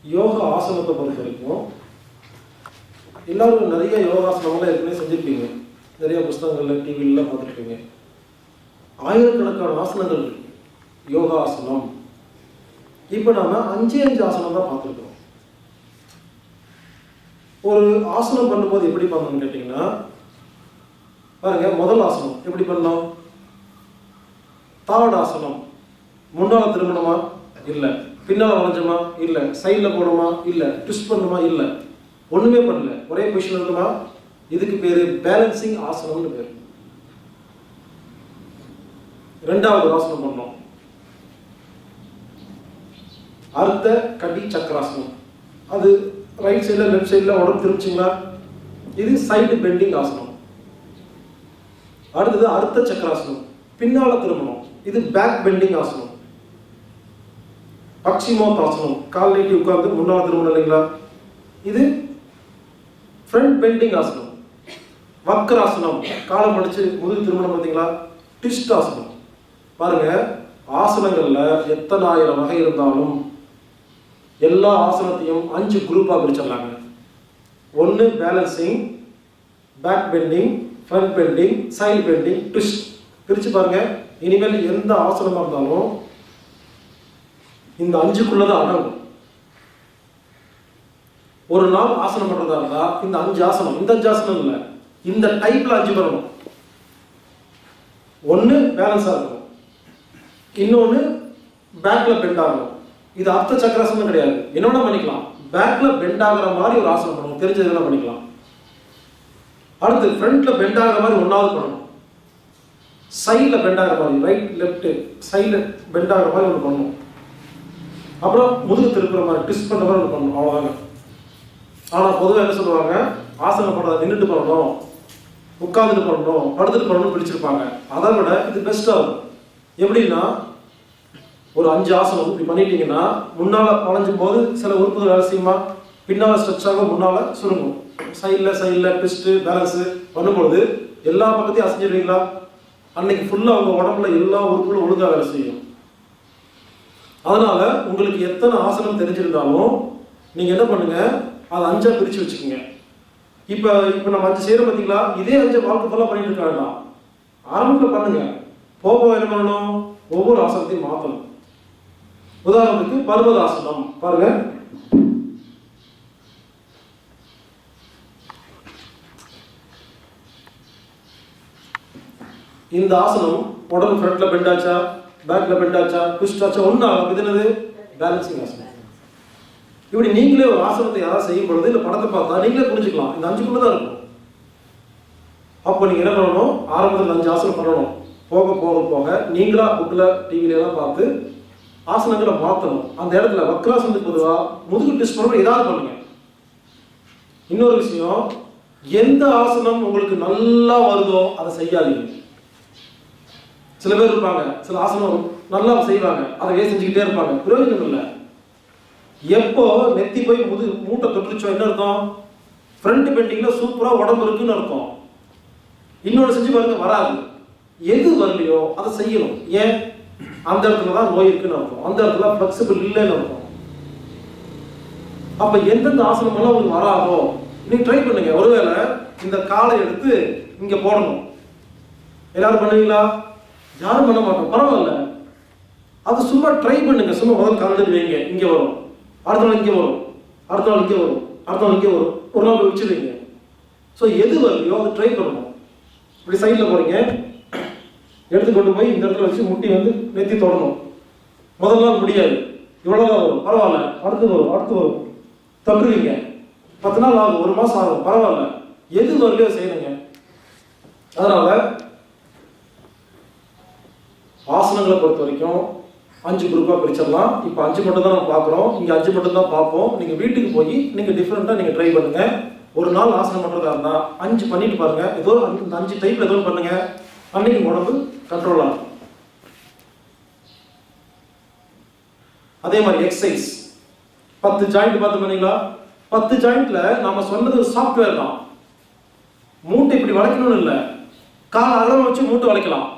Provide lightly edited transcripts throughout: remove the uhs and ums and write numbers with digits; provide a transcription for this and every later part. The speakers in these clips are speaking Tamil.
யோகா ஆசனத்தை பொறுத்த வரைக்கும் எல்லாரும் நிறைய யோகாசனங்கள்லாம் ஏற்கனவே செஞ்சுருப்பீங்க. நிறைய புஸ்தகங்களில் டிவிலாம் பார்த்துருப்பீங்க. ஆயிரக்கணக்கான ஆசனங்கள் யோகா ஆசனம். இப்போ நாம் 5 ஆசனம் தான் பார்த்துருக்கோம். ஒரு ஆசனம் பண்ணும்போது எப்படி பண்ணணும்னு கேட்டிங்கன்னா பாருங்க, முதல் ஆசனம் எப்படி பண்ணலாம்? தாவடாசனம். முன்னால் திரும்பணுமா? இல்லை. பின்னால் வளைஞ்சோமா? இல்லை. சைடில் போடணுமா? இல்லை. ட்விஸ்ட் பண்ணணுமா? இல்லை. ஒன்றுமே பண்ணல, ஒரே பொசிஷன் இருக்குமா? இதுக்கு பேர் பேலன்சிங் ஆசனம்னு பேர். ரெண்டாவது ஆசனம் பண்ணோம், அர்த்த கடி சக்கராசனம். அது ரைட் சைடில் லெஃப்ட் சைடில் உடம்பு திரும்பிச்சிங்களா? இது சைடு பெண்டிங் ஆசனம். அடுத்தது அர்த்த சக்கராசனம், பின்னால திரும்பணும். இது பேக் பெண்டிங் ஆசனம். பக்ஷிமோத்தாசனம், கால் நீட்டி உட்கார்ந்து முன்னால் திரும்பணும் இல்லைங்களா? இது ஃப்ரண்ட் பெண்டிங் ஆசனம். வக்ராசனம், காலை மடிச்சு முதுகு திரும்பணும் பார்த்தீங்களா? ட்விஸ்ட் ஆசனம். பாருங்க, ஆசனங்கள்ல எத்தனை ஆயிரம் வகை இருந்தாலும் எல்லா ஆசனத்தையும் 5 குரூப்பா பிரிச்சிடலாங்க. ஒன்று balancing, back bending, front bending, side bending, twist. பிரிச்சு பாருங்க. இனிமேல் எந்த ஆசனமா இருந்தாலும் இந்த 5க்குள்ளதான் அடங்கும். ஒரு நாள் ஆசனம் பண்றதா இருந்தா இந்த 5 ஆசனம், இந்த 5 ஆசனம் இல்லை, இந்த டைப்ல 5 பண்ணணும். ஒன்று பேலன்ஸா இருக்கணும், இன்னொன்று பேக்ல பெண்ட் ஆகணும். இது அர்த்த சக்கராசனம் கிடையாது, என்னோட பண்ணிக்கலாம். பேக்ல பெண்ட் ஆகிற மாதிரி ஒரு ஆசனம் பண்ணணும், தெரிஞ்சதுன்னா பண்ணிக்கலாம். அடுத்து ஃப்ரண்ட்ல பெண்ட் ஆகிற மாதிரி ஒன்றாவது பண்ணணும். சைட்ல பெண்ட் ஆகிற மாதிரி, ரைட் லெஃப்ட் சைட்ல பெண்ட் ஆகிற மாதிரி ஒன்று பண்ணணும். அப்புறம் முதுகு திருப்புற மாதிரி, ட்விஸ்ட் பண்ணுற மாதிரி ஒன்று பண்ணணும். அவ்வளோதாங்க. ஆனால் பொதுவாக என்ன சொல்லுவாங்க, ஆசனம் பண்ணுறதை நின்றுட்டு பண்ணணும், உட்காந்துட்டு பண்ணணும், படுத்துட்டு பண்ணணும்னு பிடிச்சிருப்பாங்க. அதை விட இது பெஸ்ட்டாக இருக்கும். எப்படின்னா, ஒரு 5 ஆசனம் இப்படி பண்ணிட்டீங்கன்னா முன்னால் வளைஞ்சும் போது சில உறுப்புகள் வேலை செய்யுமா? பின்னால் ஸ்ட்ரெச் ஆகும், முன்னால் சுருங்கும். சைடில் ட்விஸ்ட்டு பேலன்ஸு பண்ணும்பொழுது எல்லா பக்கத்தையும் அசைஞ்சிடுவீங்களா? அன்னைக்கு ஃபுல்லாக உங்கள் உடம்புல எல்லா உறுப்புகளும் ஒழுங்காக வேலை செய்யும். அதனால உங்களுக்கு எத்தனை ஆசனம் தெரிஞ்சிருந்தாலும் நீங்கள் என்ன பண்ணுங்க, அதை 5ஆக பிரித்து வச்சுக்கோங்க. இப்போ நம்ம 5 செய்கிறோம் பார்த்தீங்களா? இதே 5 வாழ்க்கை ஃபுல்லாக பண்ணிட்டு இருக்காங்க. ஆரம்பத்தில் பண்ணுங்க, போக என்ன பண்ணணும்? ஒவ்வொரு ஆசனத்தையும் மாற்றணும். உதாரணத்துக்கு பர்வதாசனம் பாருங்க. இந்த ஆசனம் உடம்பு ஃப்ரண்ட்ல பெண்ட் ஆச்சா, பேக்ல பெண்ட் ஆச்சா, ட்விஸ்ட் ஆச்சா, ஒண்ணு ஆகும். இது என்னது? பேலன்சிங் ஆசனம். இப்படி நீங்களே ஒரு ஆசனத்தை யாராவது செய்யும் பொழுது இல்லை படத்தை பார்த்தா நீங்களே புரிஞ்சுக்கலாம், இந்த 5க்குள்ள தான் இருக்கும். அப்போ நீங்க என்ன பண்ணணும்? ஆரம்பத்தில் 5 ஆசனம் பண்ணணும். போக போக போக நீங்களா புக்கில் டிவில எல்லாம் பார்த்து ஆசனங்களை மாற்றணும். அந்த இடத்துல வக்ராசனத்துக்கு பொதுவாக முதுகு ட்விஸ்ட் பண்ணணும், ஏதாவது பண்ணுங்க. இன்னொரு விஷயம், எந்த ஆசனம் உங்களுக்கு நல்லா வருதோ அதை செய்யாதீங்க. சில பேர் இருப்பாங்க, சில ஆசனம் நல்லா செய்வாங்க, அதை செஞ்சுக்கிட்டே இருப்பாங்க, பிரயோஜனம் இல்லை. எப்போ நெத்தி போய் மூட்டை தொட்டுச்சோ என்ன அர்த்தம்? ஃப்ரண்ட் பெண்டிங்ல சூப்பரா உடம்பு இருக்குன்னு அர்த்தம். இன்னொன்று செஞ்சு பாருங்க, வராது. எது வரலையோ அதை செய்யணும். ஏன்? அந்த இடத்துல தான் நோய் இருக்குன்னு அர்த்தம், அந்த இடத்துல ஃபிளெக்சிபிள் இல்லைன்னு அர்த்தம். அப்ப எந்தெந்த ஆசனம் எல்லாம் உங்களுக்கு வராதோ நீங்க ட்ரை பண்ணுங்க. ஒருவேளை இந்த காலை எடுத்து இங்க போடணும், எல்லாரும் பண்ணுவீங்களா? யாரும் பண்ண மாட்டோம், பரவாயில்ல. அது சும்மா ட்ரை பண்ணுங்க. சும்மா முதல் கால் எடுத்து வைங்க, இங்க வரும், அடுத்த நாள் இங்கே வரும், அடுத்த நாள் இங்கே வரும், அடுத்த நாள் இங்கே வரும், ஒரு நாள் வச்சுருவீங்க. ஸோ எது வரலையோ அதை ட்ரை பண்ணணும். இப்படி சைடில் போறீங்க, எடுத்து கொண்டு போய் இந்த இடத்துல வச்சு முட்டி வந்து நெத்தி தொடணும். முதல் நாள் முடியாது, இவ்வளோதான் வரும், பரவாயில்ல. அடுத்து வரும், அடுத்து வரும், தொட்டுருவீங்க. 10 நாள் ஆகும், 1 மாதம் ஆகும், பரவாயில்ல. எது வரலையோ செய்யணுங்க. அதனால ஆசனங்களை பொறுத்த வரைக்கும் 5 குரூப்பாக பிரிச்சிடலாம். இப்போ 5 மட்டும் தான் நம்ம பார்க்குறோம், இங்கே 5 மட்டும் தான் பார்ப்போம். நீங்கள் வீட்டுக்கு போய் நீங்கள் டிஃப்ரெண்ட்டாக நீங்கள் ட்ரை பண்ணுங்க. ஒரு நாள் ஆசனம் பண்ணுறதா இருந்தால் 5 பண்ணிட்டு பாருங்க. ஏதோ இந்த 5 டைப்ல ஏதோ பண்ணுங்க, அன்னைக்கு உடம்பு கண்ட்ரோல் ஆகும். அதே மாதிரி எக்ஸசைஸ் 10 ஜாயிண்ட் பார்த்து பண்ணீங்களா? 10 ஜாயிண்ட்ல நாம சொன்னது சாஃப்ட்வேர் தான். மூட்டை இப்படி வளைக்கணும்னு இல்லை, கால் அகலம் வச்சு மூட்டை வளைக்கலாம்,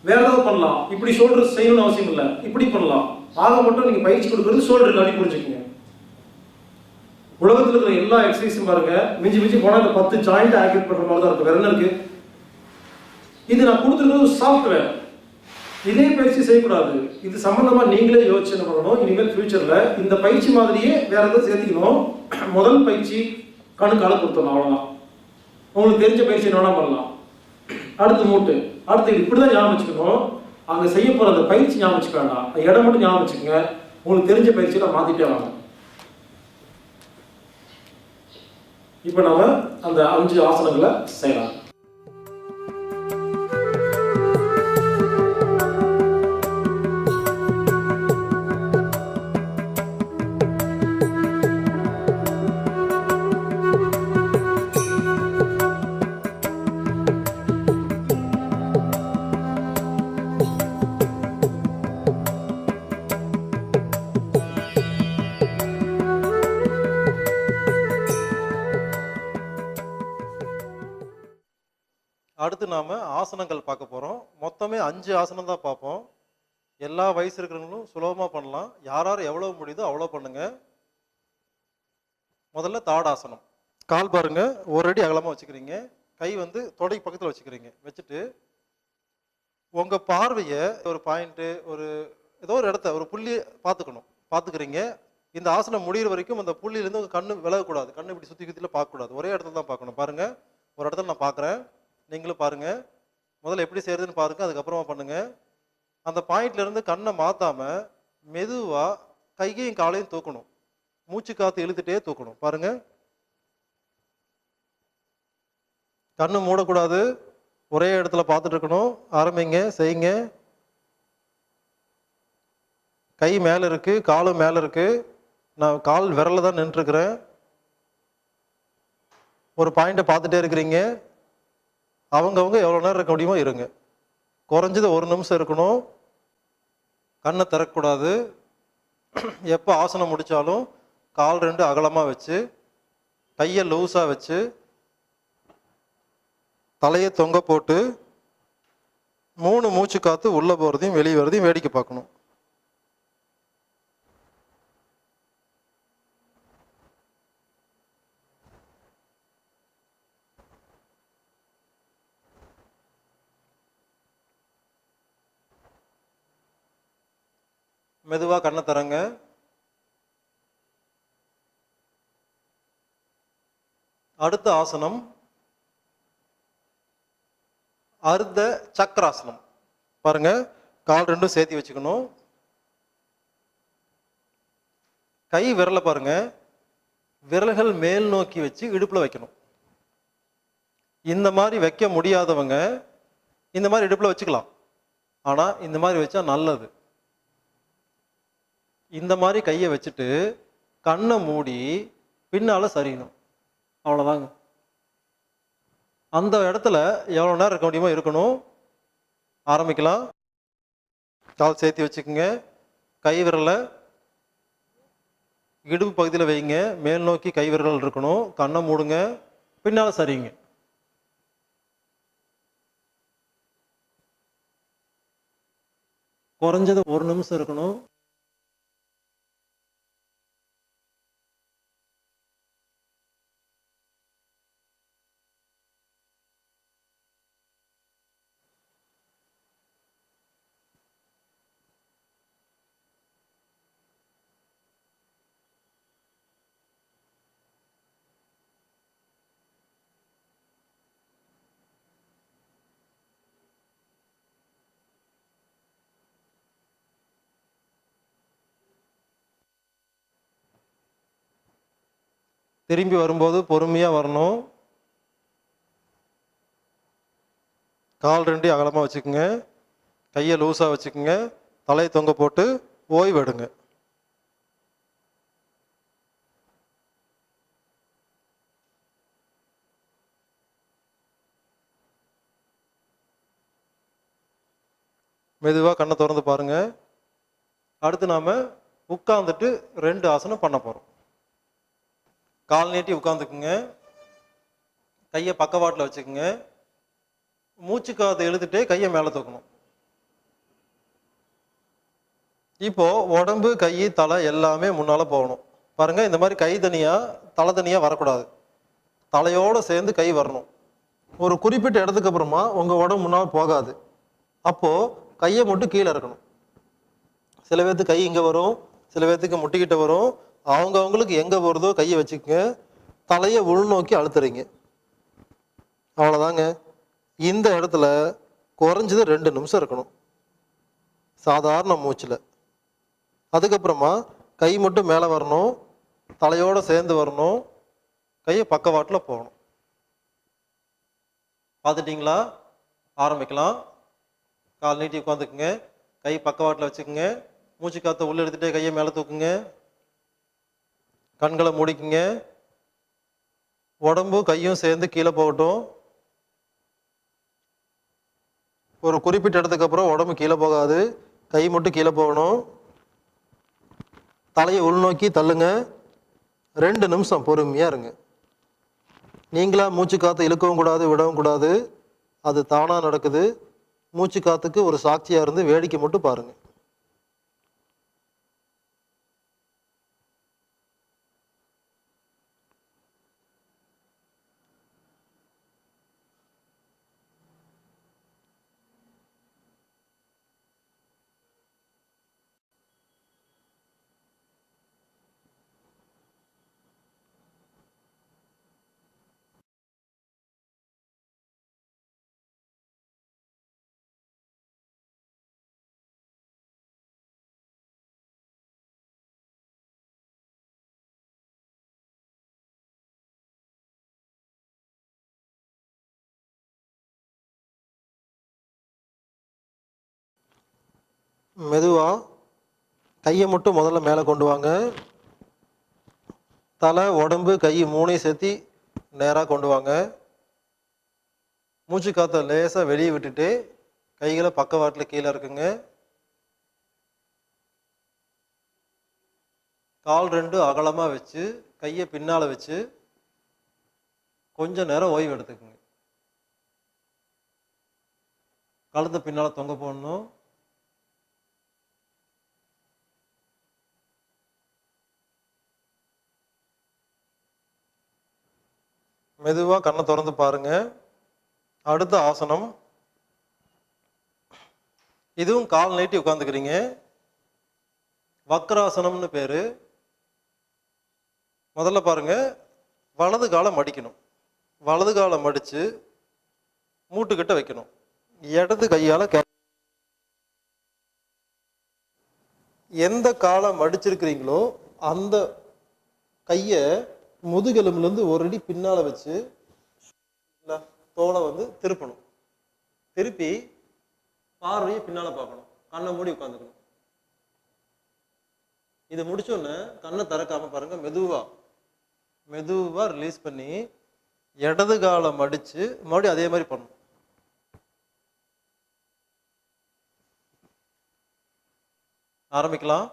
வேற ஏதாவது பண்ணலாம். இப்படி ஷோல்டர் செய்யணும்னு அவசியம் இல்லை, இப்படி பண்ணலாம். ஆக மட்டும் நீங்க பயிற்சி கொடுக்கறது ஷோல்டருக்கு அடி புரிஞ்சுக்கங்க. உலகத்தில் இருக்கிற எல்லா எக்ஸசைஸும் பாருங்க, மிஞ்சி மிஞ்சி போனால் இந்த 10 ஜாயிண்ட் ஆக்டிவேட் பண்ணுற மாதிரி தான் இருக்கு. வேற என்ன இருக்கு? இது நான் கொடுத்துருக்கிறது ஒரு சாஃப்ட்வேர். இதே பயிற்சி செய்யக்கூடாது. இது சம்பந்தமா நீங்களே யோசிச்சு என்ன பண்ணணும், இனிமேல் ஃபியூச்சர்ல இந்த பயிற்சி மாதிரியே வேற எதாவது சேர்த்திக்கணும். முதல் பயிற்சி கணுக்கால கொடுத்தணும், அவ்வளவுதான். உங்களுக்கு தெரிஞ்ச பயிற்சி என்ன பண்ணலாம். அடுத்து மூட்டு, அடுத்து இப்படிதான் ஞாபகம் வச்சுக்கணும். அங்க செய்ய போற அந்த பயிற்சி ஞாபகம் வச்சுக்க வேண்டாம், இடம் மட்டும் ஞாபகம் வச்சுக்கோங்க. உங்களுக்கு தெரிஞ்ச பயிற்சியில மாத்திட்டே வாங்க. இப்ப நம்ம அந்த 5 ஆசனங்களை செய்யலாம். அடுத்து நாம ஆசனங்கள் பார்க்க போறோம். மொத்தமே 5 ஆசனம் தான் பார்ப்போம். எல்லா வயசு இருக்கிறவங்களும் சுலபமா பண்ணலாம். யாராரு எவ்வளவு முடியுதோ அவ்வளோ பண்ணுங்க. முதல்ல தாடாசனம். கால் பாருங்க, ஒரு அடி அகலமா வச்சுக்கிறீங்க. கை வந்து தொடை பக்கத்தில் வச்சுக்கிறீங்க. வச்சுட்டு உங்க பார்வையை ஒரு பாயிண்ட், ஒரு ஏதோ ஒரு இடத்த, ஒரு புள்ளி பார்த்துக்கிறீங்க. இந்த ஆசனம் முடிகிற வரைக்கும் அந்த புள்ளியிலேருந்து உங்க கண்ணு விலகக்கூடாது. கண்ணு இப்படி சுற்றி சுற்றில பார்க்கக்கூடாது. ஒரே இடத்துல தான் பார்க்கணும். பாருங்க, ஒரு இடத்துல நான் பார்க்குறேன், நீங்களும் பாருங்க. முதல்ல எப்படி செய்யறதுன்னு பாருங்க, அதுக்கப்புறமா பண்ணுங்க. அந்த பாயிண்ட்ல இருந்து கண்ணை மாத்தாம மெதுவா கையையும் காலையும் தூக்கணும். மூச்சு காத்து இழுத்துட்டே தூக்கணும். பாருங்க, கண்ணு மூடக்கூடாது. ஒரே இடத்துல பார்த்துட்டு இருக்கணும். ஆரம்பிங்க, செய்யுங்க. கை மேல இருக்கு, காலும் மேல இருக்கு. நான் கால் விரல தான் நின்றுருக்கிறேன். ஒரு பாயிண்ட்டை பார்த்துட்டே இருக்கிறீங்க. அவங்கவுங்க எவ்வளோ நேரம் இருக்க முடியுமோ இருங்க. குறைஞ்சது 1 நிமிஷம் இருக்கணும். கண்ணை திறக்கக்கூடாது. எப்போ ஆசனம் முடித்தாலும் கால் 2 அகலமாக வச்சு, கையை லூஸாக வச்சு, தலையை தொங்க போட்டு 3 மூச்சு காற்று உள்ளே போகிறதையும் வெளியே வரதையும் வேடிக்கை பார்க்கணும். மெதுவாக கண்ணை தரங்க. அடுத்த ஆசனம் அர்த்த சக்கராசனம். பாருங்க, கால் 2 சேர்த்து வச்சுக்கணும். கை விரலை பாருங்க, விரல்கள் மேல் நோக்கி வச்சு இடுப்புல வைக்கணும். இந்த மாதிரி வைக்க முடியாதவங்க இந்த மாதிரி இடுப்புல வச்சுக்கலாம். ஆனா இந்த மாதிரி வச்சா நல்லது. இந்த மாதிரி கையை வச்சுட்டு கண்ணை மூடி பின்னால சரியணும். அவ்வளோதாங்க. அந்த இடத்துல எவ்வளோ நேரம் இருக்க முடியுமோ இருக்கணும். ஆரம்பிக்கலாம். கால் சேர்த்து வச்சுக்கோங்க. கை விரலை இடுப்பு பகுதியில் வைங்க. மேல் நோக்கி கை விரல் இருக்கணும். கண்ணை மூடுங்க, பின்னால சரிங்க. குறைஞ்சது 1 நிமிஷம் இருக்கணும். திரும்பி வரும்போது பொறுமையாக வரணும். கால் 2 அகலமாக வச்சுக்கோங்க. கையை லூஸாக வச்சுக்கோங்க. தலையை தொங்க போட்டு ஓய்வு எடுங்க. மெதுவாக கண்ணை திறந்து பாருங்க. அடுத்து நாம உட்கார்ந்துட்டு 2 ஆசனம் பண்ண போறோம். கால் நீட்டி உட்காந்துக்குங்க. கையை பக்கவாட்டில் வச்சுக்கோங்க. மூச்சு காற்று இழுத்துட்டே கையை மேலே தூக்கணும். இப்போ உடம்பு, கை, தலை எல்லாமே முன்னால போகணும். பாருங்க, இந்த மாதிரி கை தனியா தலை தனியாக வரக்கூடாது, தலையோடு சேர்ந்து கை வரணும். ஒரு குறிப்பிட்ட இடத்துக்கு அப்புறமா உங்கள் உடம்பு முன்னால் போகாது. அப்போது கையை மட்டும் கீழே இருக்கணும். சில பேர்த்துக்கு கை இங்கே வரும், சில பேர்த்துக்கு முட்டிக்கிட்ட வரும். அவங்களுக்கு எங்கே வருதோ கையை வச்சுக்கோங்க. தலையை உள்நோக்கி அழுத்துறீங்க, அவ்வளோதாங்க. இந்த இடத்துல குறைஞ்சது 2 நிமிஷம் இருக்கணும் சாதாரண மூச்சில். அதுக்கப்புறமா கை மட்டும் மேலே வரணும், தலையோடு சேர்ந்து வரணும், கையை பக்கவாட்டில் போகணும். பார்த்துட்டிங்களா? ஆரம்பிக்கலாம். கால் நீட்டி உட்காந்துக்குங்க, கை பக்கவாட்டில் வச்சுக்கோங்க. மூச்சு காற்றை உள்ளே எடுத்துகிட்டே கையை மேலே தூக்குங்க. கண்களை மூடிக்குங்க. உடம்பு கையும் சேர்ந்து கீழே போகட்டும். ஒரு குறிப்பிட்ட இடத்துக்கு அப்புறம் உடம்பு கீழே போகாது, கை மட்டும் கீழே போகணும். தலையை உள்நோக்கி தள்ளுங்க. 2 நிமிஷம் பொறுமையாக இருங்க. நீங்களா மூச்சு காற்று இழுக்கவும் கூடாது, விடவும் கூடாது. அது தானாக நடக்குது. மூச்சு காற்றுக்கு ஒரு சாட்சியாக இருந்து வேடிக்கை மட்டும் பாருங்கள். மெதுவாக கையை மட்டும் முதல்ல மேலே கொண்டு வாங்க. தலை, உடம்பு, கை 3ஐயும் சேர்த்து நேராக கொண்டு வாங்க. மூச்சு காற்றை லேசாக வெளியே விட்டுட்டு கைகளை பக்கவாட்டில் கீழே இருக்குங்க. கால் 2 அகலமாக வச்சு கையை பின்னால் வச்சு கொஞ்ச நேரம் ஓய்வு எடுத்துக்குங்க. கழுத்தை பின்னால் தொங்க போடணும். மெதுவாக கண்ணை திறந்து பாருங்க. அடுத்த ஆசனம், இதுவும் கால் நீட்டி உட்காந்துக்கிறீங்க. வக்ராசனம்னு பேரு. முதல்ல பாருங்க, வலது காலை மடிக்கணும். வலது காலை மடிச்சு மூட்டுக்கிட்ட வைக்கணும். இடது கையால எந்த காலை மடிச்சிருக்கிறீங்களோ அந்த கையை முதுகெலும்புலேருந்து ஒரு அடி பின்னால் வச்சு தோலை திருப்பணும். திருப்பி பார்வையை பின்னால் பார்க்கணும். கண்ணை மூடி உட்காந்துக்கணும். இதை முடிச்சோன்னே கண்ணை திறக்காம பாருங்க. மெதுவாக ரிலீஸ் பண்ணி இடது காலை மடித்து மறுபடியும் அதே மாதிரி பண்ணணும். ஆரம்பிக்கலாம்.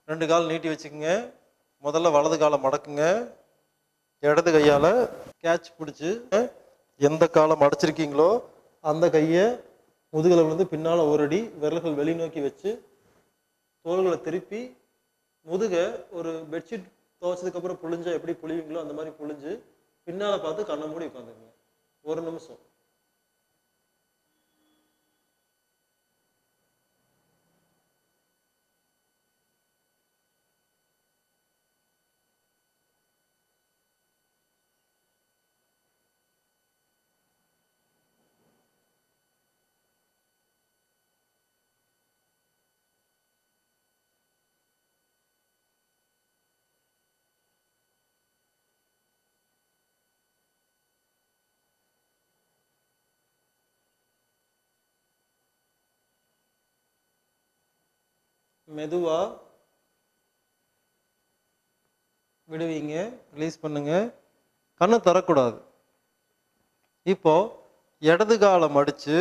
2 கால் நீட்டி வச்சுக்கோங்க. முதல்ல வலது காலை மடக்குங்க. இடது கையால் கேட்ச் பிடிச்சி எந்த காலை மடிச்சிருக்கீங்களோ அந்த கையை முதுகலை பின்னால் ஒரு அடி, விரல்கள் வெளிநோக்கி வச்சு தோள்களை திருப்பி முதுகை ஒரு பெட்ஷீட் துவைச்சதுக்கப்புறம் புழிஞ்சா எப்படி புழிவீங்களோ அந்த மாதிரி புழிஞ்சு பின்னால் பார்த்து கண்ணை மூடி உட்காந்துக்குங்க. 1 நிமிஷம். மெதுவாக விடுவீங்க, ரிலீஸ் பண்ணுங்க. கண்ணை தரக்கூடாது. இப்போ இடது காலை மடித்து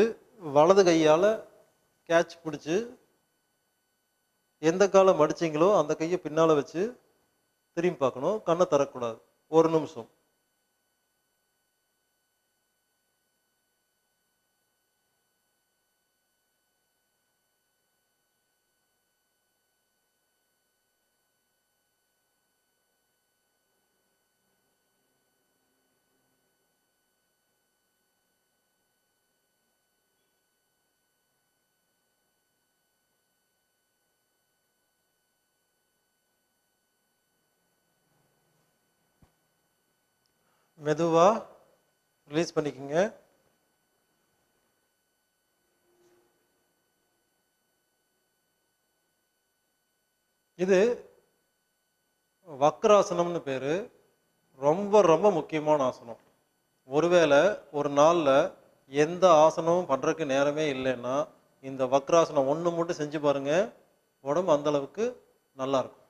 வலது கையால் கேட்ச் பிடிச்சி எந்த காலை மடிச்சிங்களோ அந்த கையை பின்னால் வச்சு திரும்பி பார்க்கணும். கண்ணை தரக்கூடாது. 1 நிமிஷம். மெதுவாக ரிலீஸ் பண்ணிக்கோங்க. இது வக்ராசனம்னு பேர். ரொம்ப ரொம்ப முக்கியமான ஆசனம். ஒருவேளை ஒரு நாளில் எந்த ஆசனமும் பண்ணுறதுக்கு நேரமே இல்லைன்னா இந்த வக்ராசனம் ஒன்று மட்டும் செஞ்சு பாருங்கள், உடம்பு அந்தளவுக்கு நல்லாயிருக்கும்.